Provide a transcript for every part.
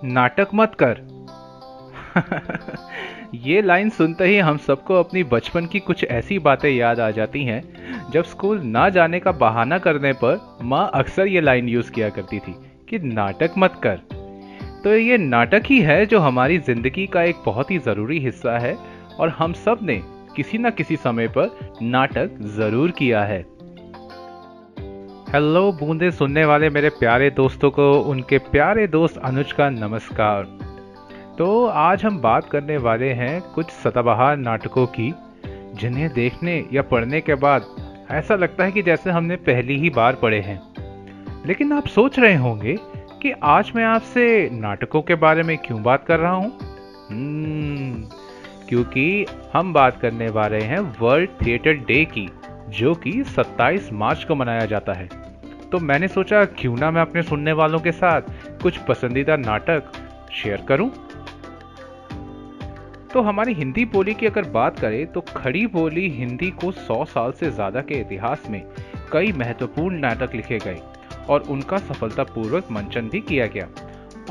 नाटक मत कर। ये लाइन सुनते ही हम सबको अपनी बचपन की कुछ ऐसी बातें याद आ जाती हैं। जब स्कूल ना जाने का बहाना करने पर माँ अक्सर ये लाइन यूज किया करती थी कि नाटक मत कर। तो ये नाटक ही है जो हमारी जिंदगी का एक बहुत ही जरूरी हिस्सा है, और हम सब ने किसी न किसी समय पर नाटक जरूर किया है। हेलो बूंदे सुनने वाले मेरे प्यारे दोस्तों को उनके प्यारे दोस्त अनुज का नमस्कार। तो आज हम बात करने वाले हैं कुछ सदाबहार नाटकों की, जिन्हें देखने या पढ़ने के बाद ऐसा लगता है कि जैसे हमने पहली ही बार पढ़े हैं। लेकिन आप सोच रहे होंगे कि आज मैं आपसे नाटकों के बारे में क्यों बात कर रहा हूं। क्योंकि हम बात करने वाले हैं वर्ल्ड थिएटर डे की, जो कि 27 मार्च को मनाया जाता है। तो मैंने सोचा क्यों ना मैं अपने सुनने वालों के साथ कुछ पसंदीदा नाटक शेयर करूं। तो हमारी हिंदी बोली की अगर बात करें तो खड़ी बोली हिंदी को 100 साल से ज्यादा के इतिहास में कई महत्वपूर्ण नाटक लिखे गए और उनका सफलतापूर्वक मंचन भी किया गया।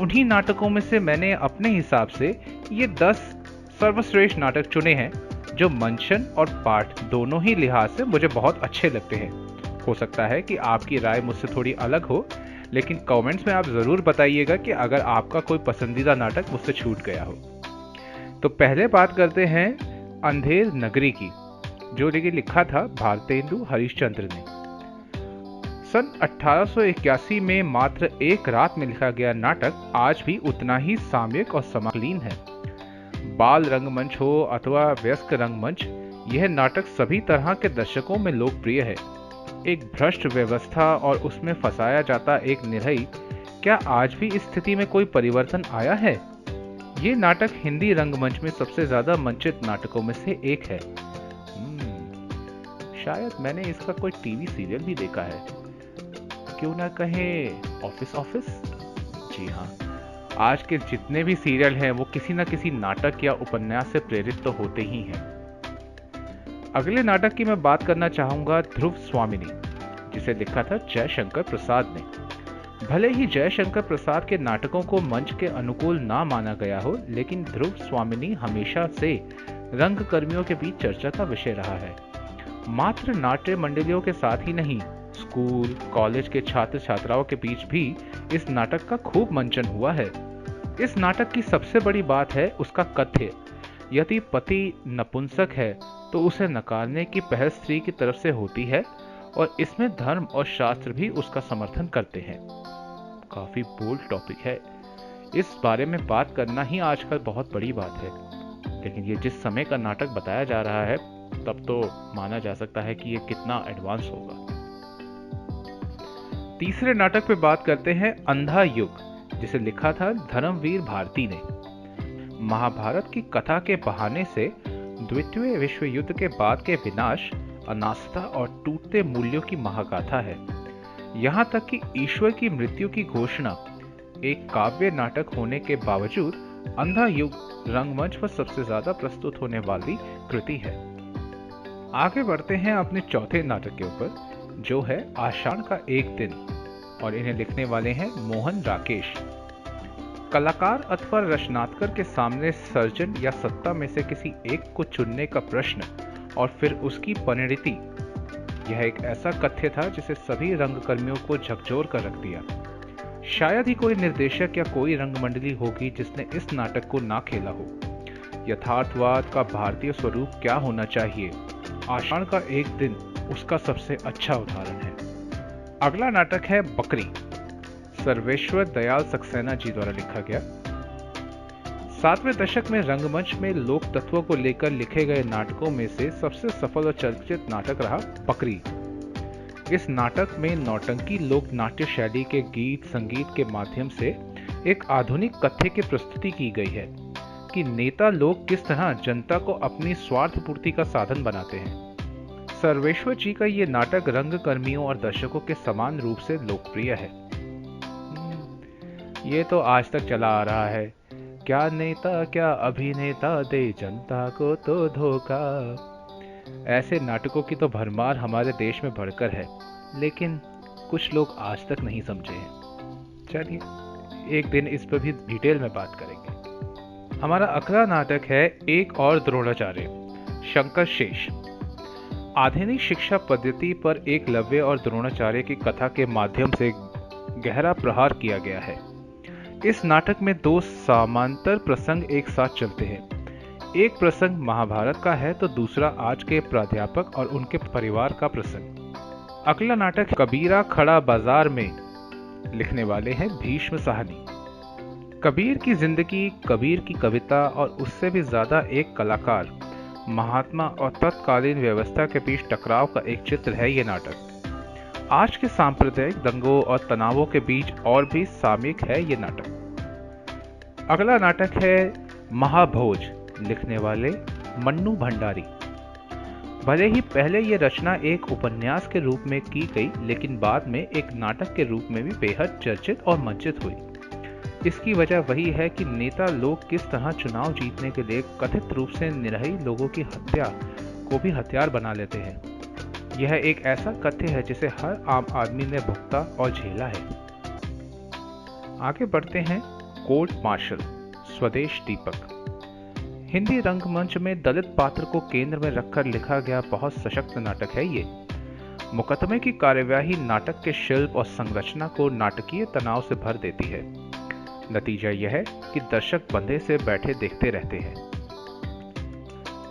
उन्हीं नाटकों में से मैंने अपने हिसाब से ये 10 सर्वश्रेष्ठ नाटक चुने हैं, जो मंचन और पाठ दोनों ही लिहाज से मुझे बहुत अच्छे लगते हैं। हो सकता है कि आपकी राय मुझसे थोड़ी अलग हो, लेकिन कमेंट्स में आप जरूर बताइएगा कि अगर आपका कोई पसंदीदा नाटक मुझसे छूट गया हो। तो पहले बात करते हैं अंधेर नगरी की, जो लिखा था भारतेंदु हरिश्चंद्र ने। सन 1881 में मात्र एक रात में लिखा गया नाटक आज भी उतना ही सामयिक और समकालीन है। बाल रंगमंच हो अथवा वयस्क रंगमंच, यह नाटक सभी तरह के दर्शकों में लोकप्रिय है। एक भ्रष्ट व्यवस्था और उसमें फंसाया जाता एक निरही, क्या आज भी इस स्थिति में कोई परिवर्तन आया है? ये नाटक हिंदी रंगमंच में सबसे ज्यादा मंचित नाटकों में से एक है। शायद मैंने इसका कोई टीवी सीरियल भी देखा है, क्यों ना कहें ऑफिस ऑफिस। जी हाँ, आज के जितने भी सीरियल हैं वो किसी न किसी नाटक या उपन्यास से प्रेरित तो होते ही हैं। अगले नाटक की मैं बात करना चाहूंगा ध्रुव स्वामिनी, जिसे लिखा था जयशंकर प्रसाद ने। भले ही जयशंकर प्रसाद के नाटकों को मंच के अनुकूल ना माना गया हो, लेकिन ध्रुव स्वामिनी हमेशा से रंगकर्मियों के बीच चर्चा का विषय रहा है। मात्र नाट्य मंडलियों के साथ ही नहीं, स्कूल कॉलेज के छात्र छात्राओं के बीच भी इस नाटक का खूब मंचन हुआ है। इस नाटक की सबसे बड़ी बात है उसका कथ्य। यदि पति नपुंसक है तो उसे नकारने की पहल स्त्री की तरफ से होती है, और इसमें धर्म और शास्त्र भी उसका समर्थन करते हैं। काफी बोल्ड टॉपिक है, इस बारे में बात करना ही आजकल बहुत बड़ी बात है। लेकिन ये जिस समय का नाटक बताया जा रहा है, तब तो माना जा सकता है कि ये कितना एडवांस होगा। तीसरे नाटक पे बात करते हैं अंधा युग, जिसे लिखा था धर्मवीर भारती ने। महाभारत की कथा के बहाने से द्वितीय विश्व युद्ध के बाद के विनाश, अनास्था और टूटते मूल्यों की महागाथा है। यहाँ तक कि ईश्वर की मृत्यु की घोषणा एक काव्य नाटक होने के बावजूद अंधा युग रंगमंच पर सबसे ज्यादा प्रस्तुत होने वाली कृति है। आगे बढ़ते हैं अपने चौथे नाटक के ऊपर, जो है आषाढ़ का एक दिन, और इन्हें लिखने वाले हैं मोहन राकेश। कलाकार अथवा रचनात्मक के सामने सर्जन या सत्ता में से किसी एक को चुनने का प्रश्न और फिर उसकी परिणति, यह एक ऐसा कथ्य था जिसे सभी रंगकर्मियों को झकझोर कर रख दिया। शायद ही कोई निर्देशक या कोई रंगमंडली होगी जिसने इस नाटक को ना खेला हो। यथार्थवाद का भारतीय स्वरूप क्या होना चाहिए, आषाढ़ का एक दिन उसका सबसे अच्छा उदाहरण है। अगला नाटक है बकरी, सर्वेश्वर दयाल सक्सेना जी द्वारा लिखा गया। 7वें दशक में रंगमंच में लोक तत्वों को लेकर लिखे गए नाटकों में से सबसे सफल और चर्चित नाटक रहा बकरी। इस नाटक में नौटंकी लोक नाट्य शैली के गीत संगीत के माध्यम से एक आधुनिक कथ्य की प्रस्तुति की गई है कि नेता लोग किस तरह जनता को अपनी स्वार्थ पूर्ति का साधन बनाते हैं। सर्वेश्वर जी का ये नाटक रंगकर्मियों और दर्शकों के समान रूप से लोकप्रिय है। ये तो आज तक चला आ रहा है, क्या नेता क्या अभिनेता दे जनता को तो धोखा। ऐसे नाटकों की तो भरमार हमारे देश में बढ़कर है, लेकिन कुछ लोग आज तक नहीं समझे हैं। चलिए एक दिन इस पर भी डिटेल में बात करेंगे। हमारा अगला नाटक है एक और द्रोणाचार्य, शंकर शेष। आधुनिक शिक्षा पद्धति पर एकलव्य और द्रोणाचार्य की कथा के माध्यम से गहरा प्रहार किया गया है। इस नाटक में दो समांतर प्रसंग एक साथ चलते हैं। एक प्रसंग महाभारत का है तो दूसरा आज के प्राध्यापक और उनके परिवार का प्रसंग। अगला नाटक कबीरा खड़ा बाजार में लिखने वाले हैं भीष्म साहनी। कबीर की जिंदगी, कबीर की कविता और उससे भी ज्यादा एक कलाकार, महात्मा और तत्कालीन व्यवस्था के बीच टकराव का एक चित्र है ये नाटक। आज के सांप्रदायिक दंगों और तनावों के बीच और भी सामयिक है ये नाटक। अगला नाटक है महाभोज, लिखने वाले मन्नू भंडारी। भले ही पहले ये रचना एक उपन्यास के रूप में की गई, लेकिन बाद में एक नाटक के रूप में भी बेहद चर्चित और मंचित हुई। इसकी वजह वही है कि नेता लोग किस तरह चुनाव जीतने के लिए कथित रूप से निरही लोगों की हत्या को भी हथियार बना लेते हैं। यह एक ऐसा कथ्य है जिसे हर आम आदमी ने भुगता और झेला है। आगे बढ़ते हैं कोर्ट मार्शल, स्वदेश दीपक। हिंदी रंगमंच में दलित पात्र को केंद्र में रखकर लिखा गया बहुत सशक्त नाटक है ये। मुकदमे की कार्यवाही नाटक के शिल्प और संरचना को नाटकीय तनाव से भर देती है। नतीजा यह है कि दर्शक बंधे से बैठे देखते रहते हैं।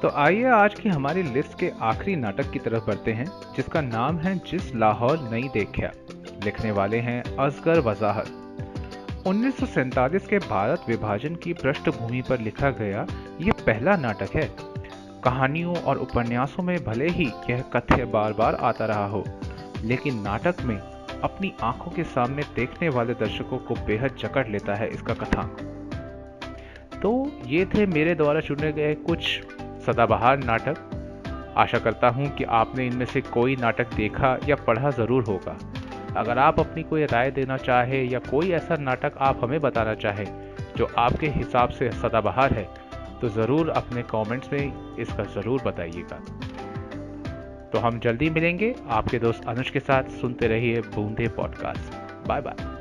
तो आइए आज की हमारी लिस्ट के आखिरी नाटक की तरफ बढ़ते हैं, जिसका नाम है जिस लाहौर नहीं देखा। लिखने वाले हैं असगर वजाहत। 1947 के भारत विभाजन की पृष्ठभूमि पर लिखा गया ये पहला नाटक है। कहानियों और उपन्यासों में भले ही यह कथ्य बार बार आता रहा हो, लेकिन नाटक में अपनी आंखों के सामने देखने वाले दर्शकों को बेहद जकड़ लेता है इसका कथानक। तो ये थे मेरे द्वारा चुने गए कुछ सदाबहार नाटक। आशा करता हूँ कि आपने इनमें से कोई नाटक देखा या पढ़ा जरूर होगा। अगर आप अपनी कोई राय देना चाहे या कोई ऐसा नाटक आप हमें बताना चाहें जो आपके हिसाब से सदाबहार है, तो ज़रूर अपने कमेंट्स में इसका ज़रूर बताइएगा। तो हम जल्दी मिलेंगे आपके दोस्त अनुज के साथ। सुनते रहिए बूंदे पॉडकास्ट। Bye bye.